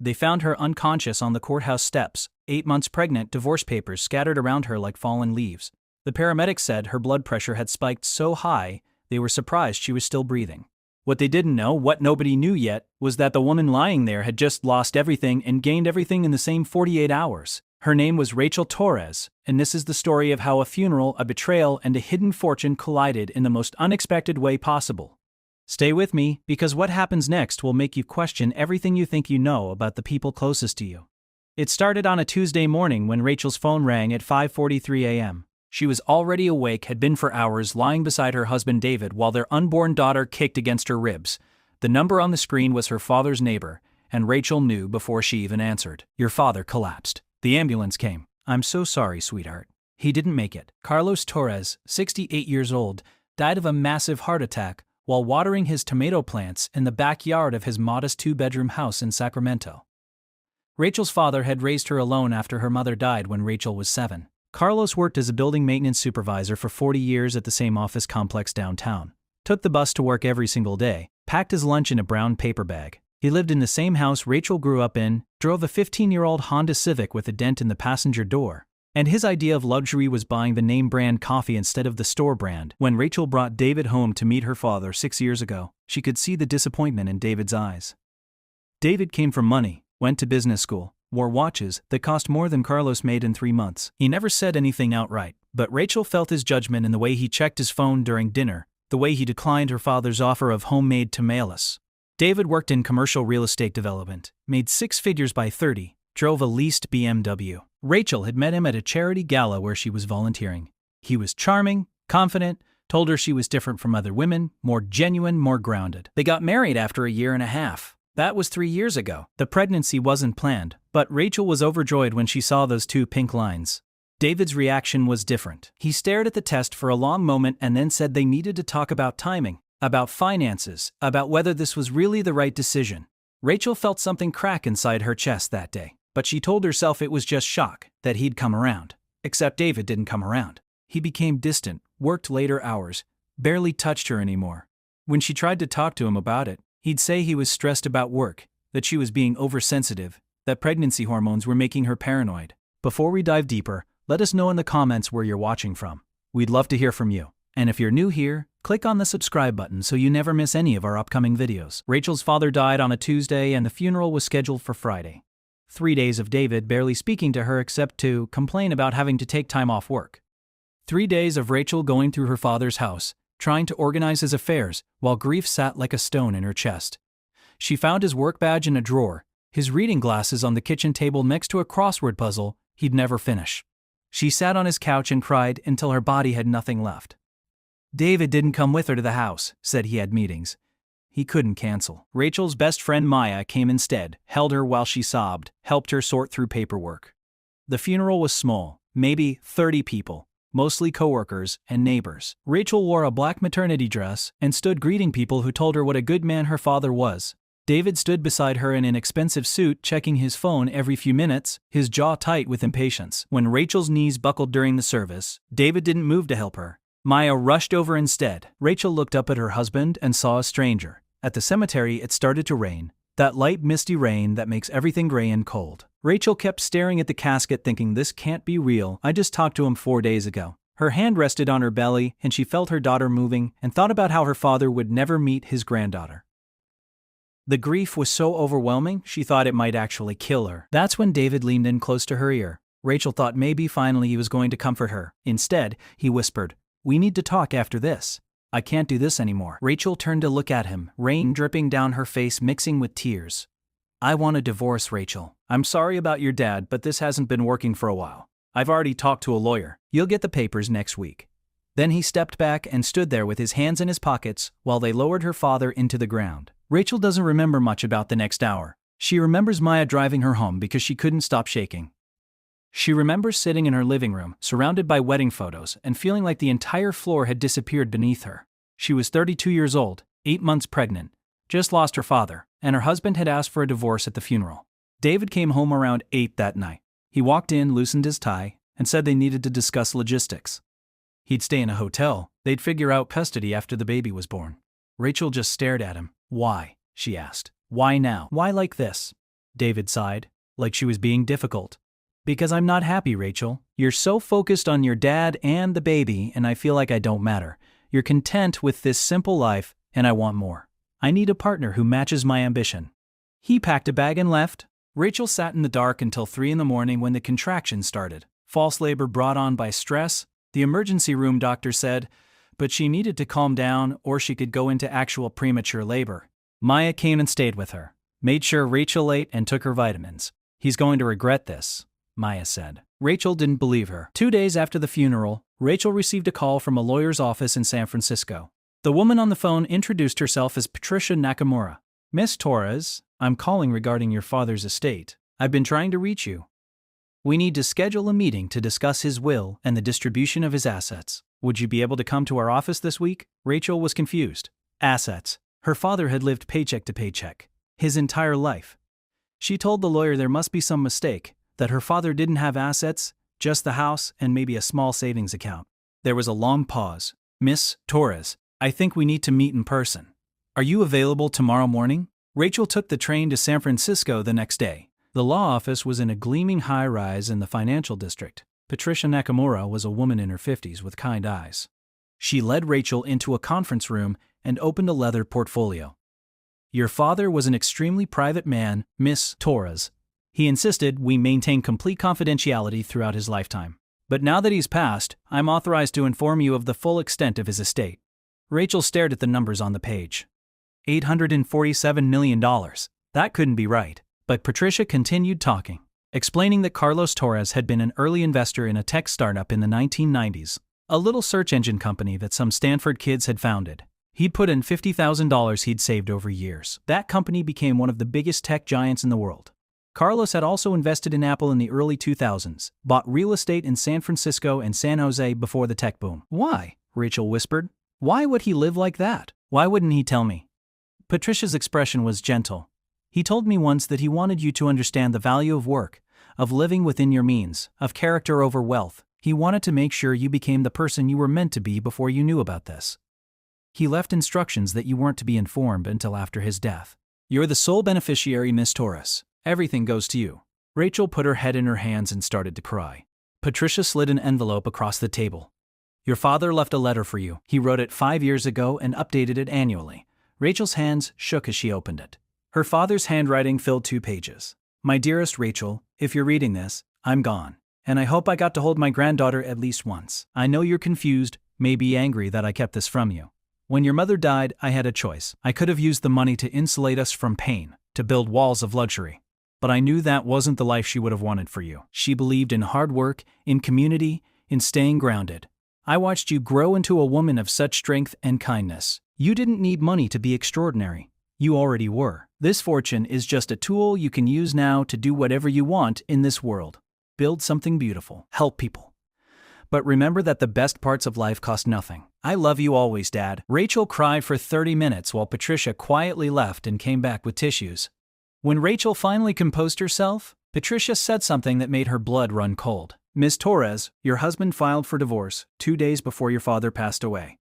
They found her unconscious on the courthouse steps, 8 months pregnant, divorce papers scattered around her like fallen leaves. The paramedics said her blood pressure had spiked so high, they were surprised she was still breathing. What they didn't know, what nobody knew yet, was that the woman lying there had just lost everything and gained everything in the same 48 hours. Her name was Rachel Torres, and this is the story of how a funeral, a betrayal, and a hidden fortune collided in the most unexpected way possible. Stay with me, because what happens next will make you question everything you think you know about the people closest to you. It started on a Tuesday morning when Rachel's phone rang at 5:43 a.m. She was already awake, had been for hours, lying beside her husband David while their unborn daughter kicked against her ribs. The number on the screen was her father's neighbor, and Rachel knew before she even answered. "Your father collapsed. The ambulance came. I'm so sorry, sweetheart. He didn't make it." Carlos Torres, 68 years old, died of a massive heart attack while watering his tomato plants in the backyard of his modest 2-bedroom house in Sacramento. Rachel's father had raised her alone after her mother died when Rachel was 7. Carlos worked as a building maintenance supervisor for 40 years at the same office complex downtown, took the bus to work every single day, packed his lunch in a brown paper bag. He lived in the same house Rachel grew up in, drove a 15-year-old Honda Civic with a dent in the passenger door, and his idea of luxury was buying the name brand coffee instead of the store brand. When Rachel brought David home to meet her father 6 years ago, she could see the disappointment in David's eyes. David came from money, went to business school, wore watches that cost more than Carlos made in 3 months. He never said anything outright, but Rachel felt his judgment in the way he checked his phone during dinner, the way he declined her father's offer of homemade tamales. David worked in commercial real estate development, made 6 figures by 30, drove a leased BMW. Rachel had met him at a charity gala where she was volunteering. He was charming, confident, told her she was different from other women, more genuine, more grounded. They got married after a year and a half. That was 3 years ago. The pregnancy wasn't planned, but Rachel was overjoyed when she saw those 2 pink lines. David's reaction was different. He stared at the test for a long moment and then said they needed to talk about timing, about finances, about whether this was really the right decision. Rachel felt something crack inside her chest that day, but she told herself it was just shock, that he'd come around. Except David didn't come around. He became distant, worked later hours, barely touched her anymore. When she tried to talk to him about it, he'd say he was stressed about work, that she was being oversensitive, that pregnancy hormones were making her paranoid. Before we dive deeper, let us know in the comments where you're watching from. We'd love to hear from you. And if you're new here, click on the subscribe button so you never miss any of our upcoming videos. Rachel's father died on a Tuesday and the funeral was scheduled for Friday. 3 days of David barely speaking to her except to complain about having to take time off work. 3 days of Rachel going through her father's house, trying to organize his affairs, while grief sat like a stone in her chest. She found his work badge in a drawer, his reading glasses on the kitchen table next to a crossword puzzle he'd never finish. She sat on his couch and cried until her body had nothing left. David didn't come with her to the house, said he had meetings. He couldn't cancel. Rachel's best friend Maya came instead, held her while she sobbed, helped her sort through paperwork. The funeral was small, maybe 30 people, mostly coworkers and neighbors. Rachel wore a black maternity dress and stood greeting people who told her what a good man her father was. David stood beside her in an expensive suit, checking his phone every few minutes, his jaw tight with impatience. When Rachel's knees buckled during the service, David didn't move to help her. Maya rushed over instead. Rachel looked up at her husband and saw a stranger. At the cemetery, it started to rain. That light, misty rain that makes everything gray and cold. Rachel kept staring at the casket thinking, this can't be real. I just talked to him 4 days ago. Her hand rested on her belly and she felt her daughter moving and thought about how her father would never meet his granddaughter. The grief was so overwhelming, she thought it might actually kill her. That's when David leaned in close to her ear. Rachel thought maybe finally he was going to comfort her. Instead, he whispered, "We need to talk after this. I can't do this anymore." Rachel turned to look at him, rain dripping down her face mixing with tears. "I want a divorce, Rachel. I'm sorry about your dad, but this hasn't been working for a while. I've already talked to a lawyer. You'll get the papers next week." Then he stepped back and stood there with his hands in his pockets while they lowered her father into the ground. Rachel doesn't remember much about the next hour. She remembers Maya driving her home because she couldn't stop shaking. She remembers sitting in her living room, surrounded by wedding photos, and feeling like the entire floor had disappeared beneath her. She was 32 years old, 8 months pregnant, just lost her father, and her husband had asked for a divorce at the funeral. David came home around 8 that night. He walked in, loosened his tie, and said they needed to discuss logistics. He'd stay in a hotel. They'd figure out custody after the baby was born. Rachel just stared at him. "Why?" she asked. "Why now? Why like this?" David sighed, like she was being difficult. Because I'm not happy, Rachel. You're so focused on your dad and the baby, and I feel like I don't matter. You're content with this simple life, and I want more. I need a partner who matches my ambition. He packed a bag and left. Rachel sat in the dark until 3 a.m. when the contractions started. False labor brought on by stress, the emergency room doctor said, but she needed to calm down or she could go into actual premature labor. Maya came and stayed with her, made sure Rachel ate and took her vitamins. He's going to regret this, Maya said. Rachel didn't believe her. 2 days after the funeral, Rachel received a call from a lawyer's office in San Francisco. The woman on the phone introduced herself as Patricia Nakamura. Miss Torres, I'm calling regarding your father's estate. I've been trying to reach you. We need to schedule a meeting to discuss his will and the distribution of his assets. Would you be able to come to our office this week? Rachel was confused. Assets. Her father had lived paycheck to paycheck his entire life. She told the lawyer there must be some mistake, that her father didn't have assets, just the house and maybe a small savings account. There was a long pause. Miss Torres, I think we need to meet in person. Are you available tomorrow morning? Rachel took the train to San Francisco the next day. The law office was in a gleaming high-rise in the financial district. Patricia Nakamura was a woman in her 50s with kind eyes. She led Rachel into a conference room and opened a leather portfolio. Your father was an extremely private man, Miss Torres. He insisted we maintain complete confidentiality throughout his lifetime. But now that he's passed, I'm authorized to inform you of the full extent of his estate. Rachel stared at the numbers on the page. $847 million. That couldn't be right. But Patricia continued talking, explaining that Carlos Torres had been an early investor in a tech startup in the 1990s, a little search engine company that some Stanford kids had founded. He'd put in $50,000 he'd saved over years. That company became one of the biggest tech giants in the world. Carlos had also invested in Apple in the early 2000s, bought real estate in San Francisco and San Jose before the tech boom. Why? Rachel whispered. Why would he live like that? Why wouldn't he tell me? Patricia's expression was gentle. He told me once that he wanted you to understand the value of work, of living within your means, of character over wealth. He wanted to make sure you became the person you were meant to be before you knew about this. He left instructions that you weren't to be informed until after his death. You're the sole beneficiary, Miss Torres. Everything goes to you. Rachel put her head in her hands and started to cry. Patricia slid an envelope across the table. Your father left a letter for you. He wrote it 5 years ago and updated it annually. Rachel's hands shook as she opened it. Her father's handwriting filled 2 pages. My dearest Rachel, if you're reading this, I'm gone. And I hope I got to hold my granddaughter at least once. I know you're confused, maybe angry that I kept this from you. When your mother died, I had a choice. I could have used the money to insulate us from pain, to build walls of luxury. But I knew that wasn't the life she would have wanted for you. She believed in hard work, in community, in staying grounded. I watched you grow into a woman of such strength and kindness. You didn't need money to be extraordinary. You already were. This fortune is just a tool you can use now to do whatever you want in this world. Build something beautiful. Help people. But remember that the best parts of life cost nothing. I love you always, Dad. Rachel cried for 30 minutes while Patricia quietly left and came back with tissues. When Rachel finally composed herself, Patricia said something that made her blood run cold. Miss Torres, your husband filed for divorce 2 days before your father passed away.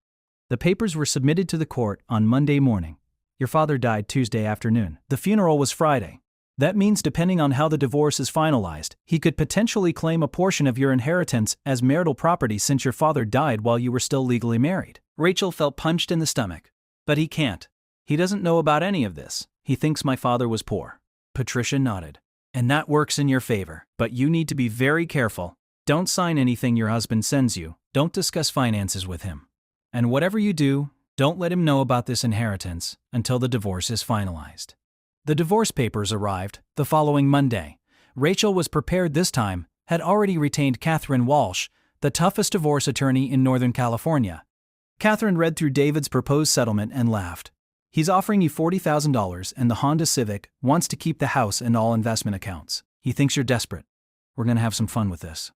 The papers were submitted to the court on Monday morning. Your father died Tuesday afternoon. The funeral was Friday. That means depending on how the divorce is finalized, he could potentially claim a portion of your inheritance as marital property since your father died while you were still legally married. Rachel felt punched in the stomach. But he can't. He doesn't know about any of this. He thinks my father was poor. Patricia nodded. And that works in your favor. But you need to be very careful. Don't sign anything your husband sends you. Don't discuss finances with him. And whatever you do, don't let him know about this inheritance until the divorce is finalized. The divorce papers arrived the following Monday. Rachel was prepared this time, had already retained Catherine Walsh, the toughest divorce attorney in Northern California. Catherine read through David's proposed settlement and laughed. He's offering you $40,000 and the Honda Civic wants to keep the house and all investment accounts. He thinks you're desperate. We're going to have some fun with this.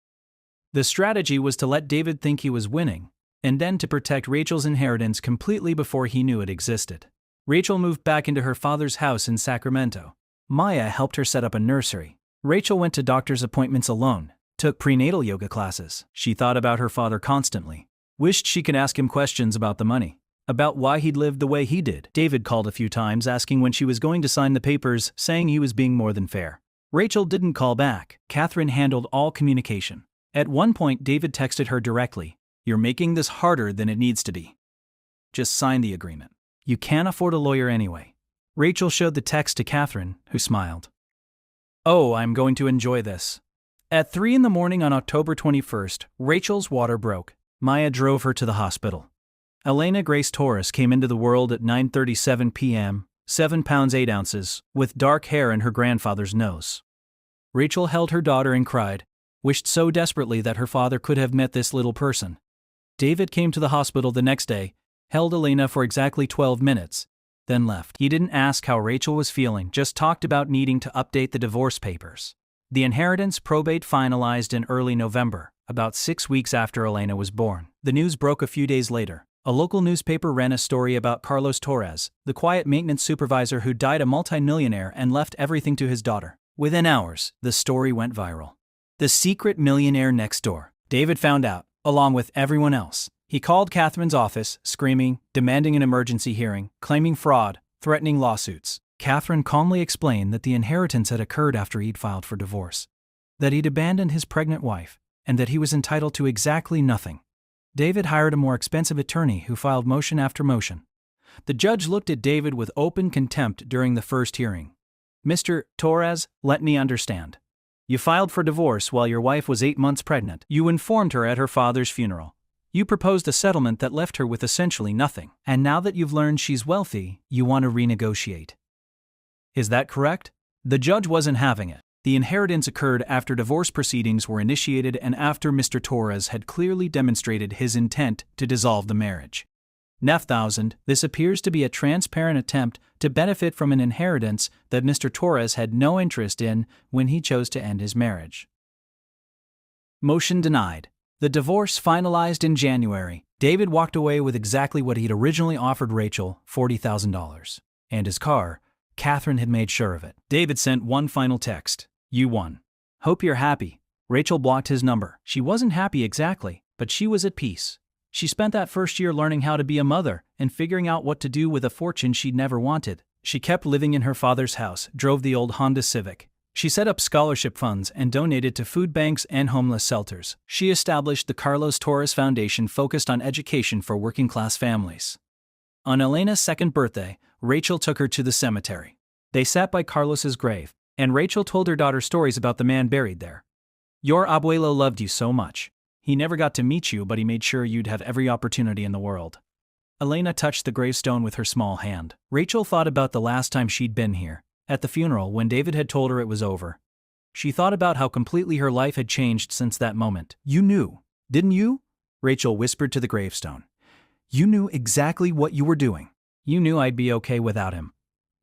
The strategy was to let David think he was winning, and then to protect Rachel's inheritance completely before he knew it existed. Rachel moved back into her father's house in Sacramento. Maya helped her set up a nursery. Rachel went to doctor's appointments alone, took prenatal yoga classes. She thought about her father constantly, wished she could ask him questions about the money. about why he'd lived the way he did. David called a few times asking when she was going to sign the papers, saying he was being more than fair. Rachel didn't call back. Catherine handled all communication. At one point, David texted her directly, "You're making this harder than it needs to be. Just sign the agreement. You can't afford a lawyer anyway." Rachel showed the text to Catherine, who smiled. "Oh, I'm going to enjoy this." At 3 in the morning on October 21st, Rachel's water broke. Maya drove her to the hospital. Elena Grace Torres came into the world at 9:37 p.m., 7 pounds 8 ounces, with dark hair and her grandfather's nose. Rachel held her daughter and cried, wished so desperately that her father could have met this little person. David came to the hospital the next day, held Elena for exactly 12 minutes, then left. He didn't ask how Rachel was feeling, just talked about needing to update the divorce papers. The inheritance probate finalized in early November, about 6 weeks after Elena was born. The news broke a few days later. A local newspaper ran a story about Carlos Torres, the quiet maintenance supervisor who died a multimillionaire and left everything to his daughter. Within hours, the story went viral. The secret millionaire next door. David found out, along with everyone else. He called Catherine's office, screaming, demanding an emergency hearing, claiming fraud, threatening lawsuits. Catherine calmly explained that the inheritance had occurred after he'd filed for divorce, that he'd abandoned his pregnant wife, and that he was entitled to exactly nothing. David hired a more expensive attorney who filed motion after motion. The judge looked at David with open contempt during the first hearing. "Mr. Torres, let me understand. You filed for divorce while your wife was 8 months pregnant. You informed her at her father's funeral. You proposed a settlement that left her with essentially nothing. And now that you've learned she's wealthy, you want to renegotiate. Is that correct?" The judge wasn't having it. The inheritance occurred after divorce proceedings were initiated and after Mr. Torres had clearly demonstrated his intent to dissolve the marriage. Nef-thousand, this appears to be a transparent attempt to benefit from an inheritance that Mr. Torres had no interest in when he chose to end his marriage. Motion denied. The divorce finalized in January. David walked away with exactly what he'd originally offered Rachel, $40,000. And his car. Catherine had made sure of it. David sent one final text. "You won. Hope you're happy." Rachel blocked his number. She wasn't happy exactly, but she was at peace. She spent that first year learning how to be a mother and figuring out what to do with a fortune she'd never wanted. She kept living in her father's house, drove the old Honda Civic. She set up scholarship funds and donated to food banks and homeless shelters. She established the Carlos Torres Foundation focused on education for working-class families. On Elena's second birthday, Rachel took her to the cemetery. They sat by Carlos's grave, and Rachel told her daughter stories about the man buried there. "Your abuelo loved you so much. He never got to meet you, but he made sure you'd have every opportunity in the world." Elena touched the gravestone with her small hand. Rachel thought about the last time she'd been here, at the funeral when David had told her it was over. She thought about how completely her life had changed since that moment. "You knew, didn't you?" Rachel whispered to the gravestone. "You knew exactly what you were doing. You knew I'd be okay without him."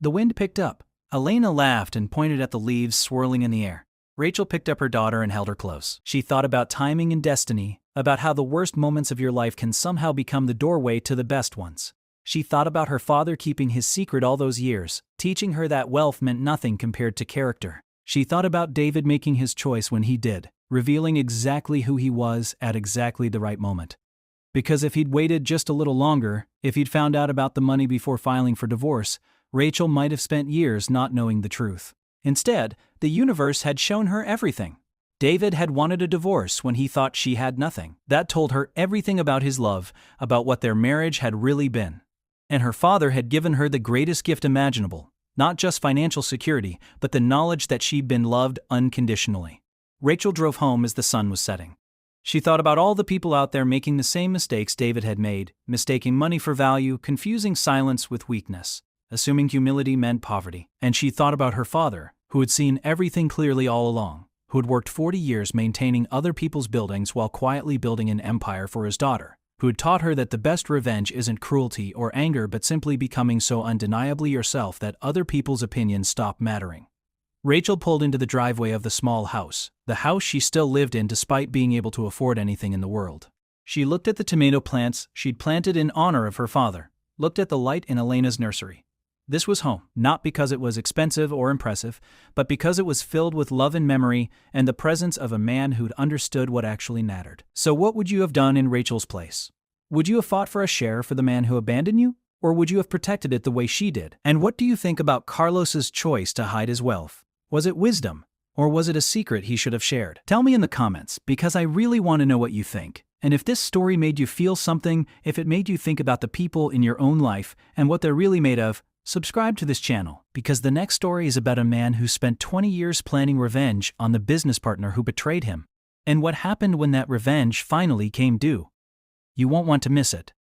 The wind picked up. Elena laughed and pointed at the leaves swirling in the air. Rachel picked up her daughter and held her close. She thought about timing and destiny, about how the worst moments of your life can somehow become the doorway to the best ones. She thought about her father keeping his secret all those years, teaching her that wealth meant nothing compared to character. She thought about David making his choice when he did, revealing exactly who he was at exactly the right moment. Because if he'd waited just a little longer, if he'd found out about the money before filing for divorce, Rachel might have spent years not knowing the truth. Instead, the universe had shown her everything. David had wanted a divorce when he thought she had nothing. That told her everything about his love, about what their marriage had really been. And her father had given her the greatest gift imaginable, not just financial security, but the knowledge that she'd been loved unconditionally. Rachel drove home as the sun was setting. She thought about all the people out there making the same mistakes David had made, mistaking money for value, confusing silence with weakness, assuming humility meant poverty. And she thought about her father, who had seen everything clearly all along, who had worked 40 years maintaining other people's buildings while quietly building an empire for his daughter, who had taught her that the best revenge isn't cruelty or anger but simply becoming so undeniably yourself that other people's opinions stop mattering. Rachel pulled into the driveway of the small house, the house she still lived in despite being able to afford anything in the world. She looked at the tomato plants she'd planted in honor of her father, looked at the light in Elena's nursery. This was home, not because it was expensive or impressive, but because it was filled with love and memory and the presence of a man who'd understood what actually mattered. So what would you have done in Rachel's place? Would you have fought for a share for the man who abandoned you? Or would you have protected it the way she did? And what do you think about Carlos's choice to hide his wealth? Was it wisdom? Or was it a secret he should have shared? Tell me in the comments, because I really want to know what you think. And if this story made you feel something, if it made you think about the people in your own life and what they're really made of, subscribe to this channel, because the next story is about a man who spent 20 years planning revenge on the business partner who betrayed him. And what happened when that revenge finally came due. You won't want to miss it.